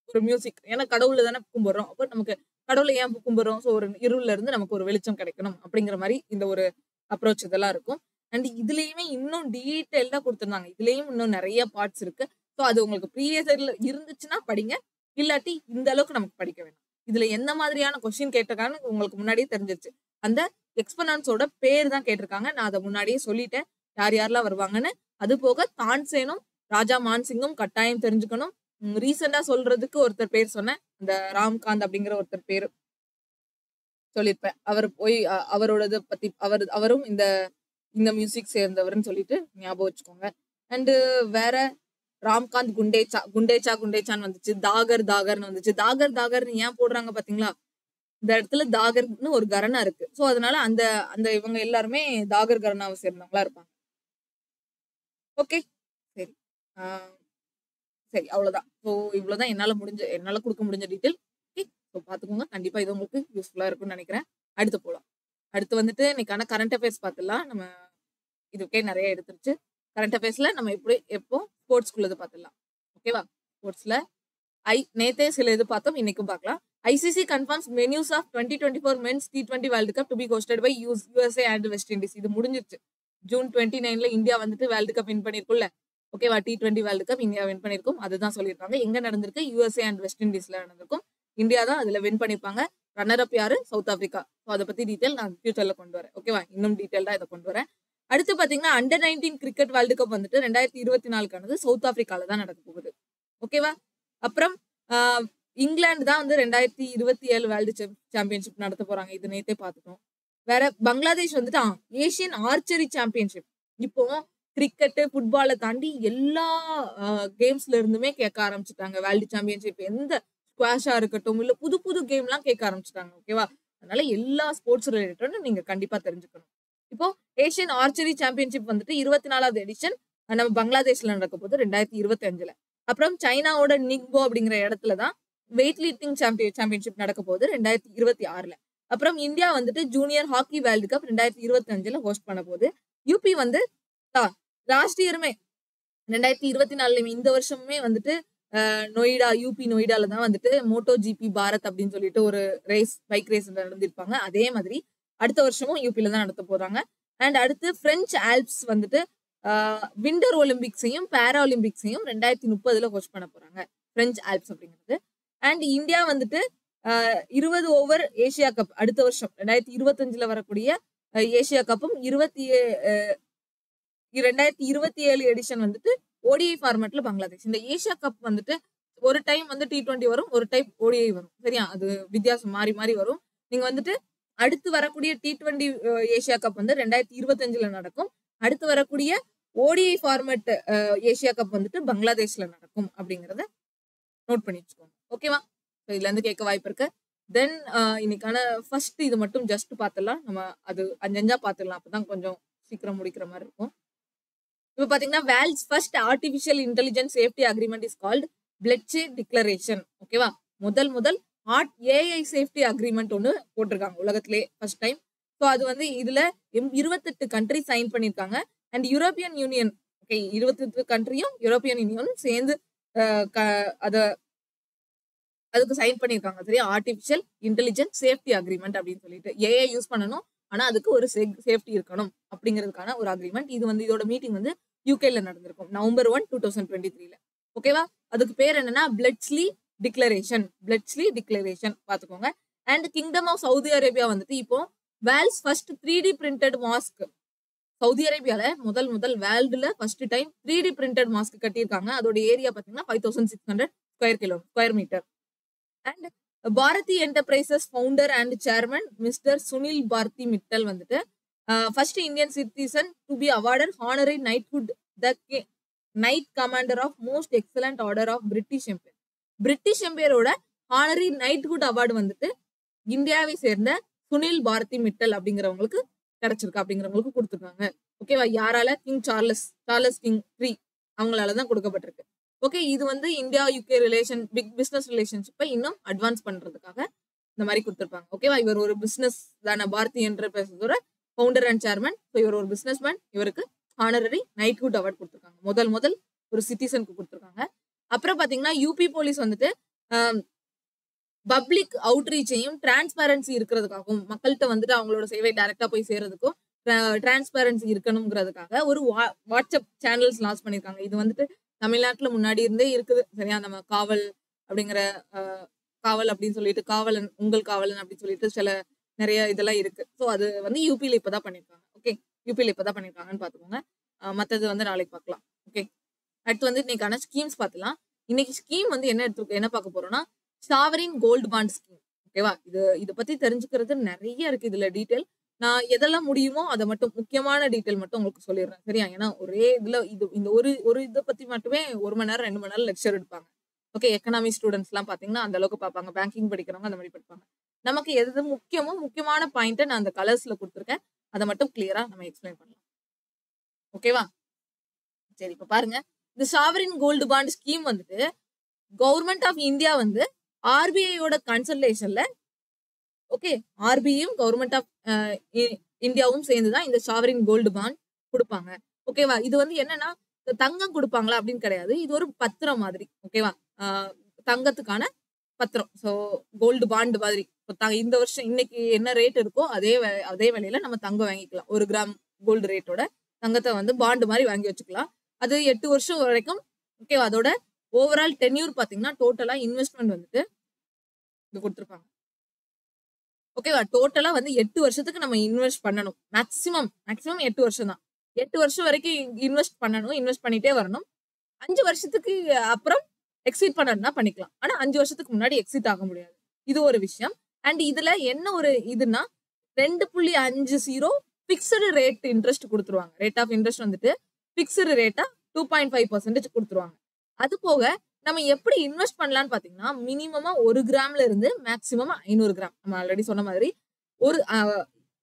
ஒரு மியூசிக். ஏன்னா கடவுளை தானே கும்பிடுறோம். அப்போ நமக்கு கடவுளை ஏன் கும்பிடுறோம்? ஸோ ஒரு இருள்ல இருந்து நமக்கு ஒரு வெளிச்சம் கிடைக்கணும் அப்படிங்கிற மாதிரி இந்த ஒரு அப்ரோச் இதெல்லாம் இருக்கும். அண்ட் இதுலயுமே இன்னும் டீட்டெயில்டா கொடுத்துருந்தாங்க. இதுலயும் இன்னும் நிறைய பார்ட்ஸ் இருக்கு. ஸோ அது உங்களுக்கு ப்ரீவியஸ் இயர்ல இருந்துச்சுன்னா படிங்க, இல்லாட்டி இந்த அளவுக்கு நமக்கு படிக்க வேண்டாம். இதுல எந்த மாதிரியான கொஸ்டின் கேட்டிருக்கான்னு உங்களுக்கு முன்னாடியே தெரிஞ்சிருச்சு. அந்த எக்ஸ்பனன்ஸோட பேர் தான் கேட்டிருக்காங்க. நான் அதை முன்னாடியே சொல்லிட்டேன், யார் யாரெல்லாம் வருவாங்கன்னு. அது போக தான்சேனும் ராஜா மான்சிங்கும் கட்டாயம் தெரிஞ்சுக்கணும். ரீசெண்டா சொல்றதுக்கு ஒருத்தர் பேர் சொன்னேன், அந்த ராம்காந்த் அப்படிங்கிற ஒருத்தர் பேரு சொல்லியிருப்பேன். அவர் போய் அவரோடத பத்தி அவரும் இந்த இந்த மியூசிக் சேர்ந்தவர்னு சொல்லிட்டு ஞாபகம் வச்சுக்கோங்க. அண்டு வேற ராம்காந்த் குண்டேச்சான்னு வந்துச்சு. தாகர்னு வந்துச்சு. தாகர்னு ஏன் போடுறாங்க பாத்தீங்களா? இந்த இடத்துல தாகர்னு ஒரு கரணா இருக்கு. சோ அதனால அந்த அந்த இவங்க எல்லாருமே தாகர் கரணாவை சேர்ந்தவங்களா இருப்பாங்க. ஓகே, சரி சரி அவ்வளவுதான். ஸோ இவ்வளவுதான் என்னால கொடுக்க முடிஞ்ச டீட்டெயில். ஓகே, ஸோ பாத்துக்கோங்க. கண்டிப்பா இது உங்களுக்கு யூஸ்ஃபுல்லா இருக்கும்னு நினைக்கிறேன். அடுத்து போலாம். அடுத்து வந்துட்டு இன்னைக்கான கரண்ட் அஃபேர்ஸ் பார்த்துலாம். நம்ம இதுக்கே நிறைய எடுத்துருச்சு. கரண்ட் அஃபேர்ஸ்ல நம்ம எப்போ ஸ்போர்ட்ஸ்குள்ளது பார்த்துடலாம். ஓகேவா? ஸ்போர்ட்ஸ்ல நேத்தே சில இது பார்த்தோம், இன்னைக்கும் பார்க்கலாம். ICC confirms venues of 2024 men's T20 world cup to be hosted by USA and West Indies. இது முடிஞ்சிருச்சு. ஜூன் 29 இந்தியா வந்துட்டு வேர்ல்டு கப் வின் பண்ணிருக்கும்ல. ஓகேவா? T20 world cup India win பண்ணிருக்கும். அதுதான் சொல்லியிருக்காங்க. எங்க நடந்திருக்கு? USA அண்ட் வெஸ்ட் இண்டீஸ்ல நடந்திருக்கும். இந்தியா தான் அதுல வின் பண்ணிருப்பாங்க. ரன்னர் அப் யாரு? South Africa. ஸோ அதை பத்தி டீட்டெயில் நான் ஃபியூச்சர்ல கொண்டு வரேன். ஓகேவா? இன்னும் டீட்டெயில்டா இதை கொண்டு வரேன். அடுத்து பாத்தீங்கன்னா அண்டர் 19 கிரிக்கெட் வேர்ல்டு கப் வந்துட்டு 2024 சவுத் ஆப்பிரிக்கால தான் நடக்க போகுது. ஓகேவா? அப்புறம் இங்கிலாந்து தான் வந்து 2027 வேர்ல்டு சாம்பியன்ஷிப் நடத்த போறாங்க. இது நேத்தே பார்த்துட்டோம். வேற பங்களாதேஷ் வந்துட்டு ஏசியன் ஆர்ச்சரி சாம்பியன்ஷிப். இப்போ கிரிக்கெட், ஃபுட்பாலை தாண்டி எல்லா கேம்ஸ்ல இருந்துமே கேட்க ஆரம்பிச்சுட்டாங்க. வேர்ல்டு சாம்பியன்ஷிப் எந்த ஸ்குவாஷா இருக்கட்டும், இல்ல புது புது கேம் எல்லாம் கேட்க ஆரம்பிச்சுட்டாங்க. ஓகேவா? அதனால எல்லா ஸ்போர்ட்ஸ் ரிலேட்டடும் நீங்க கண்டிப்பா தெரிஞ்சுக்கணும். இப்போ ஏசியன் ஆர்ச்சரி சாம்பியன்ஷிப் வந்துட்டு 24வது எடிஷன் நம்ம பங்களாதேஷ்ல நடக்க போகுது 2025. அப்புறம் சைனாவோட நிக்போ அப்படிங்கிற இடத்துலதான் வெயிட் லிஃப்டிங் சாம்பியன்ஷிப் நடக்க போகுது 2026. அப்புறம் இந்தியா வந்துட்டு junior hockey world cup 2025 host பண்ண போகுது. யூபி வந்து லாஸ்ட் இயருமே 2024 இந்த வருஷமுமே வந்துட்டு யூபி நொய்டால தான் வந்துட்டு மோட்டோ ஜிபி பாரத் அப்படின்னு சொல்லிட்டு ஒரு பைக் ரேஸ் நடந்திருப்பாங்க. அதே மாதிரி அடுத்த வருஷமும் யூபில தான் நடத்த போறாங்க. அண்ட் அடுத்து பிரெஞ்சு ஆல்ப்ஸ் வந்துட்டு விண்டர் ஒலிம்பிக்ஸையும் பேரா ஒலிம்பிக்ஸையும் 2030 ஹோஸ்ட் பண்ண போறாங்க. பிரெஞ்சு ஆல்ப்ஸ் அப்படிங்கிறது. அண்ட் இந்தியா வந்துட்டு 20 ஓவர் ஏசியா கப் அடுத்த வருஷம் 2025 வரக்கூடிய ஏசியா கப்பும் 2027 எடிஷன் வந்துட்டு ஓடிஐ ஃபார்மேட்ல பங்களாதேஷ். இந்த ஏசியா கப் வந்துட்டு ஒரு டைம் வந்து T20 வரும், ஒரு டைம் ஓடிஐ வரும். சரியா? அது வித்தியாசம் மாறி மாறி வரும். நீங்க வந்துட்டு அடுத்து வரக்கூடிய T20 ஏசியா கப் வந்து 2025 நடக்கும். அடுத்து வரக்கூடிய ஓடிஐ ஃபார்மேட் ஏசியா கப் வந்துட்டு பங்களாதேஷ்ல நடக்கும் அப்படிங்கறத நோட் பண்ணி வச்சுக்கோங்க. ஓகேவா? இதுல இருந்து கேட்க வாய்ப்பு இருக்கு. தென் இன்னைக்கான ஃபர்ஸ்ட் இது மட்டும் ஜஸ்ட் பார்த்துடலாம். நம்ம அது அஞ்சஞ்சா பார்த்துடலாம். அப்பதான் கொஞ்சம் சீக்கிரம் முடிக்கிற மாதிரி இருக்கும். இப்போ பாத்தீங்கன்னா world's first artificial intelligence safety agreement is called Bletchley Declaration. ஓகேவா? முதல் ஏஐ சேஃப்டி அக்ரிமெண்ட் ஒன்று போட்டிருக்காங்க உலகத்திலே ஃபர்ஸ்ட் டைம். ஸோ அது வந்து இதுல 28 கண்ட்ரி சைன் பண்ணியிருக்காங்க. அண்ட் யூரோப்பியன் யூனியன், ஓகே, 28 கண்ட்ரியும் யூரோப்பியன் யூனியனும் சேர்ந்து அத அதுக்கு சைன் பண்ணியிருக்காங்க. சரியா? ஆர்டிஃபிஷியல் இன்டெலிஜென்ஸ் சேஃப்டி அக்ரிமெண்ட் அப்படின்னு சொல்லிட்டு ஏஐ யூஸ் பண்ணணும், ஆனா அதுக்கு ஒரு சேஃப்டி இருக்கணும் அப்படிங்கிறதுக்கான ஒரு அக்ரிமெண்ட். இது வந்து இதோட மீட்டிங் வந்து யூகேல நடந்திருக்கும் November 1, 2023. ஓகேவா? அதுக்கு பேர் என்னன்னா பிளட்ஸ்லி டிக்ளரேஷன் பாத்துக்கோங்க. And Kingdom of Saudi Arabia வந்துட்டு இப்போ world's first 3D printed mask, Saudi அரேபியால முதல் வேர்ல்டுல first time 3D printed mask கட்டியிருக்காங்க. அதோட ஏரியா பாத்தீங்கன்னா 5600 square metre. And Bharti Enterprises founder and chairman mister Sunil Bharti Mittal வந்துட்டு first Indian citizen to be awarded honorary knighthood the Knight Commander of Most Excellent Order of British எம்பையரோட honorary knighthood award வந்துட்டு இந்தியாவை சேர்ந்த சுனில் பாரதி மிட்டல் அப்படிங்கிறவங்களுக்கு கிடைச்சிருக்கு, அப்படிங்கிறவங்களுக்கு கொடுத்துருக்காங்க. ஓகேவா? யாரால? கிங் சார்லஸ் கிங் 3 அவங்களாலதான் கொடுக்கப்பட்டிருக்கு. ஓகே, இது வந்து இந்தியா யூகே ரிலேஷன், பிசினஸ் ரிலேஷன்ஷிப்பை இன்னும் அட்வான்ஸ் பண்றதுக்காக இந்த மாதிரி கொடுத்துருப்பாங்க. ஓகேவா? இவர் ஒரு பிசினஸ் தானே, பாரதி என்டர்பிரைசஸோட ஃபவுண்டர் அண்ட் சேர்மன். ஸோ இவர் ஒரு பிசினஸ் மேன். இவருக்கு ஹானரரி நைட்ஹுட் அவார்ட் கொடுத்துருக்காங்க. முதல் ஒரு சிட்டிசனுக்கு கொடுத்துருக்காங்க. அப்புறம் பாத்தீங்கன்னா யூபி போலீஸ் வந்துட்டு பப்ளிக் அவுட்ரீச்சையும் டிரான்ஸ்பேரன்சி இருக்கிறதுக்காகவும், மக்கள்கிட்ட வந்துட்டு அவங்களோட சேவை டைரக்டா போய் சேர்றதுக்கும் டிரான்ஸ்பேரன்சி இருக்கணுங்கிறதுக்காக ஒரு வாட்ஸ்அப் சேனல்ஸ் லான்ச் பண்ணியிருக்காங்க. இது வந்துட்டு தமிழ்நாட்டுல முன்னாடி இருந்தே இருக்குது. சரியா? நம்ம காவல் அப்படிங்கிற காவல் அப்படின்னு சொல்லிட்டு, காவலன், உங்கள் காவலன் அப்படின்னு சொல்லிட்டு சில நிறைய இதெல்லாம் இருக்கு. ஸோ அது வந்து யூபியில இப்பதான் பண்ணியிருக்காங்க. ஓகே, யூபியில இப்பதான் பண்ணியிருக்காங்கன்னு பாத்துக்கோங்க. மற்றது வந்து நாளைக்கு பார்க்கலாம். ஓகே, அடுத்து வந்து இன்னைக்கான ஸ்கீம்ஸ் பார்த்துலாம். இன்னைக்கு ஸ்கீம் வந்து என்ன பார்க்க போறோம்னா சாவரின் கோல்டு பாண்ட் ஸ்கீம். ஓகேவா? இதை பத்தி தெரிஞ்சுக்கிறது நிறைய இருக்கு இதுல டீட்டெயில். நான் எதெல்லாம் முடியுமோ அதை மட்டும், முக்கியமான டீட்டெயில் மட்டும் உங்களுக்கு சொல்லிடுறேன். சரியா? ஏன்னா ஒரே இதுல இந்த ஒரு இதை பத்தி மட்டுமே 1 மணி நேரம் 2 மணி நேரம் லெக்சர் எடுப்பாங்க. ஓகே, எக்கனாமி ஸ்டூடெண்ட்ஸ் எல்லாம் பாத்தீங்கன்னா அந்த அளவுக்கு பார்ப்பாங்க. பேங்கிங் படிக்கிறவங்க அந்த மாதிரி படிப்பாங்க. நமக்கு எது முக்கியமான பாயிண்ட்டை நான் அந்த கலர்ஸ்ல கொடுத்துருக்கேன். அதை மட்டும் கிளியரா நம்ம எக்ஸ்பிளைன் பண்ணலாம். ஓகேவா? சரி, இப்ப பாருங்க. இந்த சாவரின் கோல்டு பாண்ட் ஸ்கீம் வந்துட்டு கவர்மெண்ட் ஆஃப் இந்தியா வந்து ஆர்பிஐயோட கன்சல்டேஷன்ல, ஓகே, ஆர்பிஐயும் கவர்மெண்ட் ஆஃப் இந்தியாவும் சேர்ந்துதான் இந்த சாவரின் கோல்டு பாண்ட் கொடுப்பாங்க. ஓகேவா? இது வந்து என்னன்னா தங்கம் கொடுப்பாங்களா அப்படின்னு கிடையாது. இது ஒரு பத்திரம் மாதிரி. ஓகேவா? தங்கத்துக்கான பத்திரம். ஸோ கோல்டு பாண்ட் மாதிரி. இந்த வருஷம் இன்னைக்கு என்ன ரேட் இருக்கோ அதே வேலையில நம்ம தங்கம் வாங்கிக்கலாம். 1 கிராம் கோல்டு ரேட்டோட தங்கத்தை வந்து பாண்டு மாதிரி வாங்கி வச்சுக்கலாம். அது 8 வருஷம் வரைக்கும். ஓகேவா? அதோட ஓவரால் டென்யூர் பாத்தீங்கன்னா டோட்டலா இன்வெஸ்ட்மெண்ட் வந்துட்டு இது கொடுத்துருப்பாங்க. ஓகேவா? டோட்டலா வந்து 8 வருஷத்துக்கு நம்ம இன்வெஸ்ட் பண்ணணும். மேக்சிமம் 8 வருஷம் தான். 8 வருஷம் வரைக்கும் இன்வெஸ்ட் பண்ணணும். இன்வெஸ்ட் பண்ணிட்டே வரணும். 5 வருஷத்துக்கு அப்புறம் எக்ஸிட் பண்ணணும்னா பண்ணிக்கலாம். ஆனா 5 வருஷத்துக்கு முன்னாடி எக்ஸிட் ஆக முடியாது. இது ஒரு விஷயம். அண்ட் இதுல என்ன ஒரு இதுன்னா 2.50 பிக்ஸ்டு ரேட் இன்ட்ரெஸ்ட் கொடுத்துருவாங்க. ரேட் ஆஃப் இன்ட்ரெஸ்ட் வந்துட்டு பிக்ஸ்டு ரேட்டா 2.5% கொடுத்துருவாங்க. அது போக நம்ம எப்படி இன்வெஸ்ட் பண்ணலாம்னு பாத்தீங்கன்னா மினிமமா 1 கிராம்ல இருந்து மேக்சிமம் 500 கிராம். நம்ம ஆல்ரெடி சொன்ன மாதிரி ஒரு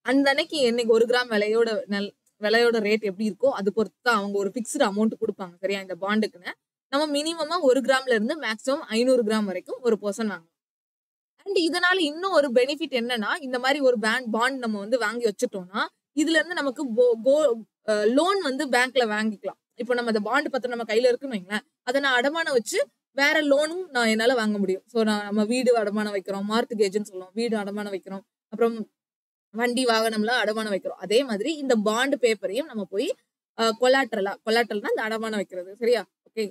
அந்த அன்னைக்கு என்னைக்கு 1 கிராம் விலையோட ரேட் எப்படி இருக்கோ அது பொறுத்து தான் அவங்க ஒரு பிக்ஸ்டு அமௌண்ட் கொடுப்பாங்க. சரியா? இந்த பாண்டுக்குன்னு நம்ம மினிமமா 1 கிராம்ல இருந்து மேக்சிமம் 500 கிராம் வரைக்கும் ஒரு பர்சன் வாங்கலாம். அண்ட் இதனால இன்னும் ஒரு பெனிஃபிட் என்னன்னா, இந்த மாதிரி ஒரு பாண்ட் நம்ம வந்து வாங்கி வச்சுட்டோம்னா இதுல இருந்து நமக்கு லோன் வந்து பேங்க்ல வாங்கிக்கலாம். இப்போ நம்ம அந்த பாண்டு பத்திரம் நம்ம கையில இருக்குன்னு வைங்களேன், அதை நான் அடமானம் வச்சு வேற லோனும் நான் என்னால வாங்க முடியும். ஸோ நம்ம வீடு அடமானம் வைக்கிறோம், மார்ட்கேஜ்னு சொல்லுவோம், வீடு அடமானம் வைக்கிறோம், அப்புறம் வண்டி வாகனம்லாம் அடமானம் வைக்கிறோம். அதே மாதிரி இந்த பாண்டு பேப்பரையும் நம்ம போய் கொலாட்ரல்னா இந்த அடமானம் வைக்கிறது. சரியா? ஓகே,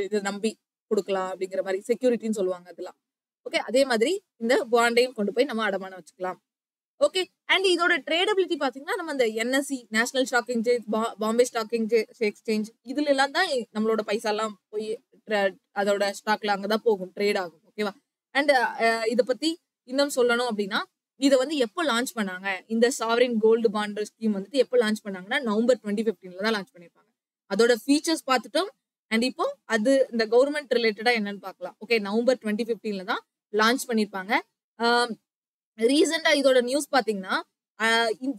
இதை நம்பி கொடுக்கலாம் அப்படிங்கிற மாதிரி செக்யூரிட்டின்னு சொல்லுவாங்க அதெல்லாம். ஓகே, அதே மாதிரி இந்த பாண்டையும் கொண்டு போய் நம்ம அடமானம் வச்சுக்கலாம். ஓகே, அண்ட் இதோட ட்ரேடபிலிட்டி பாத்தீங்கன்னா நம்ம இந்த NSE, national stock exchange, Bombay stock exchange இதுல எல்லாம் தான் நம்மளோட பைசா எல்லாம் போய் அதோட ஸ்டாக்ல அங்கதான் போகும், ட்ரேட் ஆகும். ஓகேவா? அண்ட் இதை பத்தி இன்னும் சொல்லணும் அப்படின்னா இதை வந்து எப்போ லான்ச் பண்ணாங்க, இந்த சாவரின் கோல்டு பாண்ட் ஸ்கீம் வந்துட்டு எப்போ லான்ச் பண்ணாங்கன்னா November 2015 தான் லான்ச் பண்ணிருப்பாங்க. அதோட ஃபீச்சர்ஸ் பார்த்துட்டோம். அண்ட் இப்போ அது இந்த கவர்மெண்ட் ரிலேட்டடா என்னன்னு பார்க்கலாம். ஓகே, November 2015 தான் லான்ச் பண்ணிருப்பாங்க. ரீசெண்டா இதோட நியூஸ் பாத்தீங்கன்னா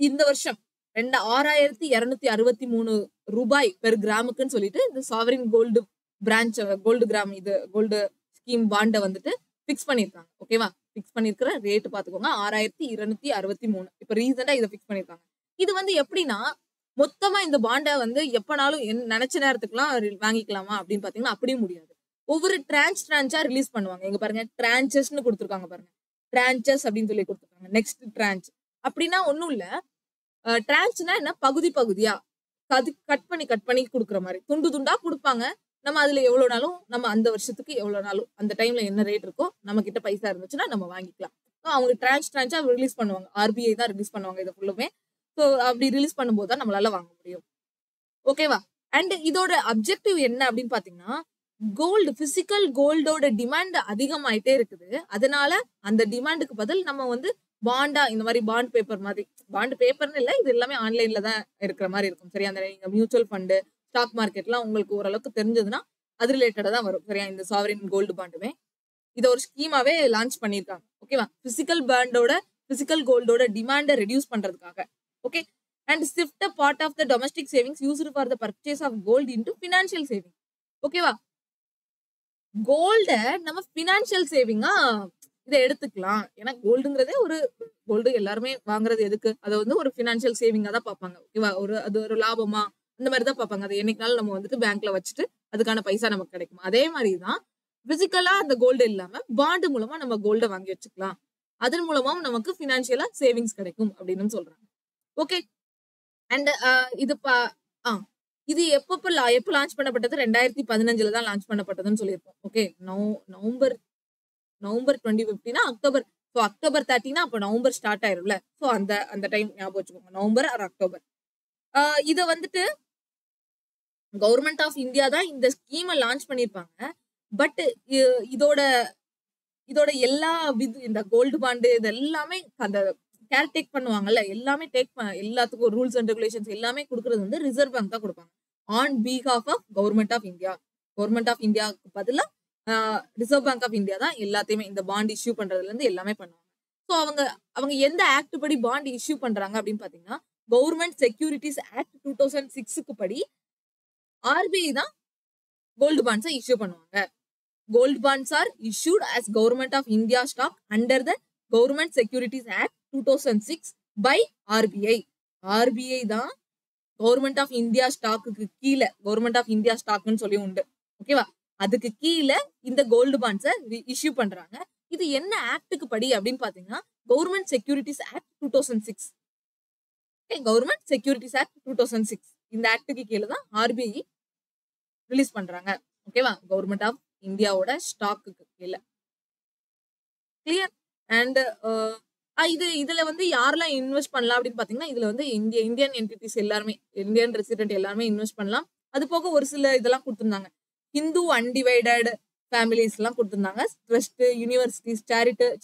இந்த வருஷம் 6263 ரூபாய் பெர் கிராமுக்குன்னு சொல்லிட்டு இந்த சாவரின் கோல்டு பிரான்ச் கோல்டு கிராம் இது கோல்டு ஸ்கீம் பாண்டை வந்துட்டு பிக்ஸ் பண்ணிருக்காங்க. ஓகேவா? பிக்ஸ் பண்ணிருக்கிற ரேட் பாத்துக்கோங்க 6263. இப்ப ரீசெண்டா இதை பிக்ஸ் பண்ணிருக்காங்க. இது வந்து எப்படின்னா மொத்தமா இந்த பாண்டை வந்து எப்பனாலும் நினைச்ச நேரத்துக்குலாம் வாங்கிக்கலாமா அப்படின்னு பாத்தீங்கன்னா அப்படியும் முடியாது. ஒவ்வொரு டிரான்ச்சா ரிலீஸ் பண்ணுவாங்க. எங்க பாருங்க டிரான்ச்சஸ்ன்னு கொடுத்துருக்காங்க பாருங்க. டிரான்ச்சஸ் அப்படின்னு சொல்லி கொடுத்துருக்காங்க. நெக்ஸ்ட் டிரான்ச் அப்படின்னா ஒண்ணும் இல்ல. டிரான்ச்னா என்ன? பகுதி பகுதியா கட் பண்ணி கொடுக்குற மாதிரி துண்டு துண்டா கொடுப்பாங்க. நம்ம அதுல எவ்வளவு நாளும் நம்ம அந்த வருஷத்துக்கு எவ்வளவு நாளும் அந்த டைம்ல என்ன ரேட் இருக்கோ நம்ம கிட்ட பைசா இருந்துச்சுன்னா நம்ம வாங்கிக்கலாம். அவங்க டிரான்ச்சா ரிலீஸ் பண்ணுவாங்க. ஆர்பிஐ தான் ரிலீஸ் பண்ணுவாங்க இதை ஃபுல்லுமே. ஸோ அப்படி ரிலீஸ் பண்ணும்போது தான் நம்மளால வாங்க முடியும். ஓகேவா? அண்ட் இதோட அப்ஜெக்டிவ் என்ன அப்படின்னு பாத்தீங்கன்னா கோல்டு பிசிக்கல் கோல்டோட டிமாண்ட் அதிகமாயிட்டே இருக்குது. அதனால அந்த டிமாண்டுக்கு பதில் நம்ம வந்து பாண்டா இந்த மாதிரி பாண்ட் பேப்பர் மாதிரி பாண்ட் பேப்பர்னு இல்லை, இது எல்லாமே ஆன்லைன்ல தான் இருக்கிற மாதிரி இருக்கும். சரியா? அந்த மியூச்சுவல் ஃபண்டு ஸ்டாக் மார்க்கெட்லாம் உங்களுக்கு ஓரளவுக்கு தெரிஞ்சதுன்னா அது ரிலேட்டடா தான் வரும். சரியா? இந்த சாவரின் கோல்டு பாண்டுமே இதை ஒரு ஸ்கீமாவே லான்ச் பண்ணிருக்காங்க. ஓகேவா? பிசிக்கல் கோல்டோட டிமாண்டை ரெடியூஸ் பண்றதுக்காக. Okay. And shift a part of the domestic savings used for the purchase of gold into financial saving. ஓகேவா? கோல்ட நம்ம ஃபினான்ஷியல் சேவிங்கா இதை எடுத்துக்கலாம். ஏன்னா கோல்டுங்கிறதே கோல்டு எல்லாருமே வாங்குறது எதுக்கு? அதை வந்து ஒரு ஃபினான்ஷியல் சேவிங்கா தான் பார்ப்பாங்க. ஓகேவா? அது ஒரு லாபமா அந்த மாதிரி தான் பார்ப்பாங்க. அதை என்னைக்குனாலும் நம்ம வந்துட்டு பேங்க்ல வச்சுட்டு அதுக்கான பைசா நமக்கு கிடைக்கும். அதே மாதிரிதான் பிசிக்கலா அந்த கோல்டு இல்லாம பாண்டு மூலமா நம்ம கோல்ட வாங்கி வச்சுக்கலாம். அதன் மூலமாவும் நமக்கு ஃபினான்ஷியலா சேவிங்ஸ் கிடைக்கும் அப்படின்னு சொல்றாங்க. ஓகே. அண்ட் இது எப்ப லான்ச் பண்ணப்பட்டது? 2015 தான் லான்ச் பண்ணப்பட்டதுன்னு சொல்லியிருப்போம். Okay. November 2015 October. So October 30 அப்போ நவம்பர் ஸ்டார்ட் ஆயிரும்ல. ஸோ அந்த டைம் ஞாபகம் வச்சுக்கோங்க. November R October. இதை வந்துட்டு கவர்மெண்ட் ஆஃப் இந்தியா தான் இந்த ஸ்கீமை லான்ச் பண்ணிருப்பாங்க. பட் இதோட எல்லா இந்த கோல்டு பாண்டு இது எல்லாமே அந்த கேர் டேக் பண்ணுவாங்கல்ல, எல்லாமே எல்லாத்துக்கும் ரூல்ஸ் அண்ட் ரெகுலேஷன்ஸ் எல்லாமே கொடுக்கறது வந்து ரிசர்வ் பேங்க் தான் கொடுப்பாங்க. On behalf of government of India. Government of இந்தியாவுக்கு பதிலா ரிசர்வ் பேங்க் ஆஃப் இந்தியா தான் எல்லாத்தையுமே இந்த பாண்ட் இஷ்யூ பண்றதுல இருந்து எல்லாமே பண்ணுவாங்க. ஸோ அவங்க எந்த ஆக்ட் படி பாண்ட் இஷ்யூ பண்றாங்க அப்படின்னு பாத்தீங்கன்னா கவர்மெண்ட் செக்யூரிட்டிஸ் ஆக்ட் 2006 படி ஆர்பிஐ தான் கோல்டு பாண்ட்ஸை இஷ்யூ பண்ணுவாங்க. Gold bonds are issued as government of India stock under the government securities act 2006 by RBI. RBI தான் கவர்மெண்ட் ஆஃப் இந்தியா ஸ்டாக்கு கீழே கவர்மெண்ட் ஆஃப் இந்தியா ஸ்டாக்னு சொல்லி உண்டு. ஓகேவா? அதுக்கு கீழே இந்த கோல்டு பாண்ட்ஸை இஷ்யூ பண்றாங்க. இது என்ன ஆக்டுக்கு படி அப்படின்னு பாத்தீங்கன்னா government securities act 2006. Government securities act 2006 இந்த ஆக்டுக்கு கீழே தான் ஆர்பிஐ ரிலீஸ் பண்றாங்க. ஓகேவா? கவர்மெண்ட் ஆஃப் இந்தியாவோட ஸ்டாக்குக்கு கீழே. கிளியர்? அண்ட் இதுல வந்து யாரெல்லாம் இன்வெஸ்ட் பண்ணலாம் அப்படின்னு பாத்தீங்கன்னா இதுல வந்து இந்தியன் என்டிட்டிஸ் எல்லாருமே இந்தியன் ரெசிடென்ட் எல்லாருமே இன்வெஸ்ட் பண்ணலாம். அது போக ஒரு சில இதெல்லாம் கொடுத்திருந்தாங்க. ஹிந்து அன்டிவைடட் ஃபேமிலிஸ் எல்லாம் கொடுத்திருந்தாங்க. ட்ரஸ்ட், யூனிவர்சிட்டிஸ்,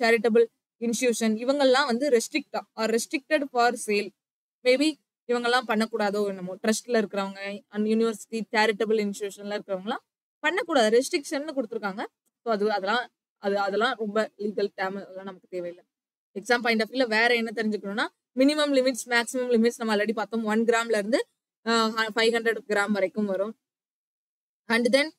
சேரிட்டபிள் இன்ஸ்டிடியூஷன் இவங்கெல்லாம் வந்து ரெஸ்ட்ரிக்டட் ஃபார் சேல். மேபி இவங்கெல்லாம் பண்ணக்கூடாதோ என்னமோ. ட்ரஸ்ட்ல இருக்கிறவங்க அண்ட் யூனிவர்சிட்டி சேரிட்டபிள் இன்ஸ்டிடியூஷன்ல இருக்கிறவங்கலாம் பண்ணக்கூடாது, ரெஸ்ட்ரிக்ஷன் கொடுத்துருக்காங்க. ஸோ அதெல்லாம் ரொம்ப லீகல் டேம், அதெல்லாம் நமக்கு தேவையில்லை. எக்ஸாம் பாயிண்ட் ஆஃப் வியூல வேற என்ன தெரிஞ்சுக்கணும்னா மினிமம் லிமிட்ஸ் மேக்ஸிமம் லிமிட்ஸ் நம்ம ஆல்ரெடி பார்த்தோம். 1 கிராம்ல இருந்து 500 கிராம் வரைக்கும் வரும். அண்ட் தென்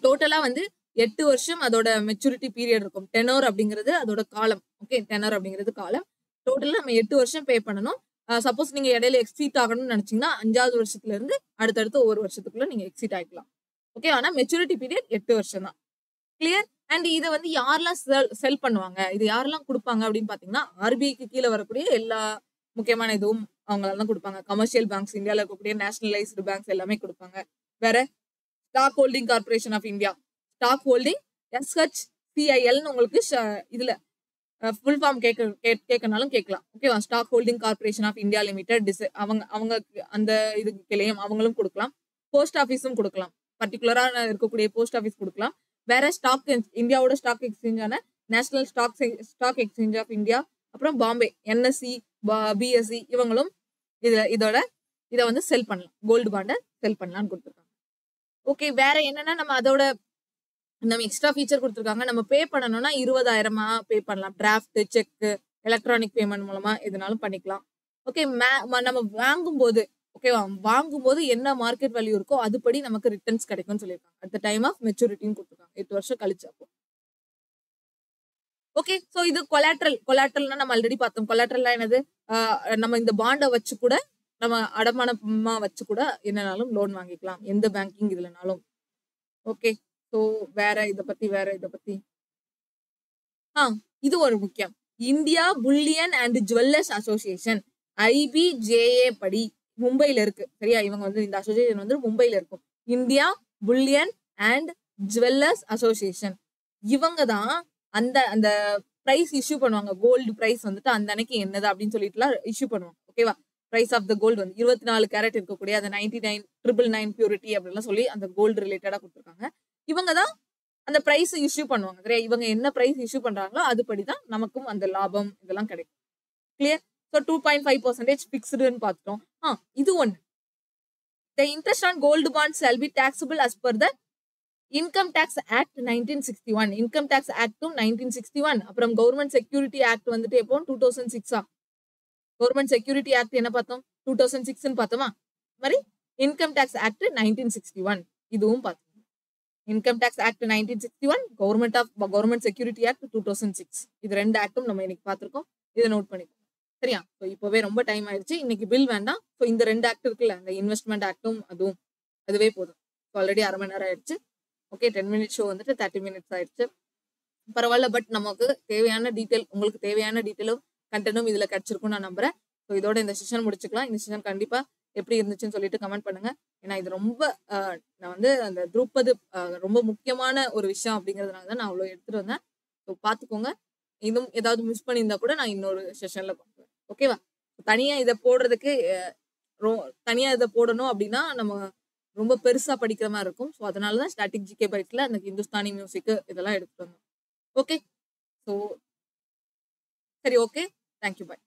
டோட்டலா வந்து 8 வருஷம் அதோட மெச்சூரிட்டி பீரியட் இருக்கும். டெனோர் அப்படிங்கிறது அதோட காலம். ஓகே. டெனோர் அப்படிங்கிறது காலம். டோட்டலா நம்ம 8 வருஷம் பே பண்ணணும். சப்போஸ் நீங்க இடையில எக்ஸீட் ஆகணும்னு நினைச்சீங்கன்னா 5வது வருஷத்துல இருந்து அடுத்தடுத்து ஒவ்வொரு வருஷத்துக்குள்ள நீங்க எக்ஸீட் ஆகிக்கலாம். ஓகே. ஆனா மெச்சூரிட்டி பீரியட் 8 வருஷம் தான். கிளியர்? அண்ட் இதை வந்து யாரெல்லாம் செல் பண்ணுவாங்க, இது யாரெல்லாம் கொடுப்பாங்க அப்படின்னு பாத்தீங்கன்னா ஆர்பிஐக்கு கீழே வரக்கூடிய எல்லா முக்கியமான இதுவும் அவங்களால தான் கொடுப்பாங்க. கமர்ஷியல் பேங்க்ஸ், இந்தியாவில் இருக்கக்கூடிய நேஷனலைஸ்டு பேங்க்ஸ் எல்லாமே கொடுப்பாங்க. வேற Stock Holding Corporation of India, Stock Holding SHCILன்னு உங்களுக்கு இதுல ஃபுல் ஃபார்ம் கேட்கனாலும் கேட்கலாம். ஓகேவா? Stock Holding Corporation of India Limited அவங்க அந்த இதுக்கு கிளையும் அவங்களும் கொடுக்கலாம். போஸ்ட் ஆஃபீஸும் கொடுக்கலாம். பர்டிகுலரா இருக்கக்கூடிய போஸ்ட் ஆஃபீஸ் கொடுக்கலாம். வேற இந்தியாவோட ஸ்டாக் எக்ஸ்சேஞ்சான National stock Exchange of India, அப்புறம் பாம்பே NSE, BSE இவங்களும் இதை வந்து செல் பண்ணலாம். கோல்டு பாண்டை செல் பண்ணலாம்னு கொடுத்துருக்காங்க. ஓகே. வேற என்னன்னா நம்ம அதோட நம்ம எக்ஸ்ட்ரா ஃபீச்சர் கொடுத்துருக்காங்க. நம்ம பே பண்ணணும்னா 20,000 பே பண்ணலாம். டிராஃப்ட், செக், எலக்ட்ரானிக் பேமெண்ட் மூலமா எதுனாலும் பண்ணிக்கலாம். ஓகே, நம்ம வாங்கும்போது ஓகேவா, வாங்கும்போது என்ன மார்க்கெட் வேல்யூ இருக்கோ அதுபடி நமக்கு ரிட்டர்ன்ஸ் கிடைக்கும்னு சொல்லியிருக்காங்க. அட் த டைம் ஆஃப் மெச்சூரிட்டின்னு கொடுத்துருக்காங்க. 8 வருஷம் கழிச்சு அப்போ. ஓகே, சோ இது கொலாட்ரல்னா நம்ம ஆல்ரெடி பார்த்தோம். கொலாட்ரல்னா என்னது? நம்ம இந்த பாண்டை வச்சு கூட நம்ம அடமானமா வச்சு கூட என்னனாலும் லோன் வாங்கிக்கலாம், எந்த பேங்கிங் இதுலனாலும். ஓகே, சோ வேற இத பத்தி இது ஒரு முக்கியம். India bullion and jewellers association IBJA படி மும்பைல இருக்கு. சரியா, இவங்க வந்து இந்த அசோசியேஷன் வந்து மும்பைல இருக்கும். India bullion and jewellers association. இவங்க தான் அந்த அந்த பிரைஸ் இஷ்யூ பண்ணுவாங்க. கோல்டு பிரைஸ் வந்துட்டு அந்த அன்னைக்கு என்னது அப்படின்னு சொல்லிட்டுலாம் இஷ்யூ பண்ணுவாங்க. ஓகேவா, பிரைஸ் ஆஃப் த கோல்டு வந்து 24 கேரட் இருக்கக்கூடிய அந்த 99,999 பியூரிட்டி அப்படின்லாம் சொல்லி அந்த கோல்டு ரிலேட்டடா கொடுத்துருக்காங்க. இவங்க தான் அந்த பிரைஸ் இஷ்யூ பண்ணுவாங்க. சரியா, இவங்க என்ன பிரைஸ் இஷ்யூ பண்றாங்களோ அதுபடி தான் நமக்கும் அந்த லாபம் இதெல்லாம் கிடைக்கும். கிளியர். ஸோ 2.5% ஃபிக்ஸ்டுன்னு பார்த்துட்டோம். இது ஒன்று. The interest on gold bonds shall be taxable as per the Income Tax Act 1961. Income Tax Act 1961. அப்புறம் கவர்மெண்ட் செக்யூரிட்டி ஆக்ட் வந்துட்டு எப்போ 2006. கவர்மெண்ட் செக்யூரிட்டி ஆக்ட் என்ன பார்த்தோம்? 2006 பார்த்தோமா? மாதிரி இன்கம் டாக்ஸ் ஆக்ட் 1961 இதுவும் பார்த்தோம். Income tax act 1961, government security act 2006. இது 2 ஆக்டும் நம்ம இன்னைக்கு பார்த்திருக்கோம். இதை நோட் பண்ணிக்கோங்க. சரியா, ஸோ இப்போவே ரொம்ப டைம் ஆயிடுச்சு. இன்னைக்கு பில் வேண்டாம். ஸோ இந்த 2 ஆக்ட் இருக்குல்ல, அந்த இன்வெஸ்ட்மெண்ட் ஆக்டும் அதுவே போதும். ஸோ ஆல்ரெடி 1/2 மணி நேரம் ஆயிடுச்சு. ஓகே, 10 மினிட் ஷோ வந்துட்டு 30 மினிட்ஸ் ஆயிடுச்சு. பரவாயில்ல, பட் நமக்கு தேவையான டீட்டெயில், உங்களுக்கு தேவையான டீட்டெயிலும் கண்டென்ட்டும் இதுல கிடைச்சிருக்கும் நான் நம்புறேன். ஸோ இதோட இந்த செஷன் முடிச்சுக்கலாம். இந்த செஷன் கண்டிப்பா எப்படி இருந்துச்சுன்னு சொல்லிட்டு கமெண்ட் பண்ணுங்க. ஏன்னா இது ரொம்ப நான் வந்து அந்த துருப்பது ரொம்ப முக்கியமான ஒரு விஷயம் அப்படிங்கிறதுனால தான் நான் அவ்வளோ எடுத்துட்டு வந்தேன். ஸோ பார்த்துக்கோங்க. இதுவும் ஏதாவது மிஸ் பண்ணியிருந்தா கூட நான் இன்னொரு செஷன்ல பார்க்குறேன். ஓகேவா, தனியா இதை போடுறதுக்கு தனியா இதை போடணும் அப்படின்னா நம்ம ரொம்ப பெருசா படிக்கிற மாதிரி இருக்கும். ஸோ அதனாலதான் ஸ்டாட்டிக் ஜிகே பைட்ஸ்ல அந்த ஹிந்துஸ்தானி மியூசிக் இதெல்லாம் எடுத்துட்டு வந்தோம். ஓகே, ஸோ சரி, ஓகே, தேங்க்யூ, பாய்.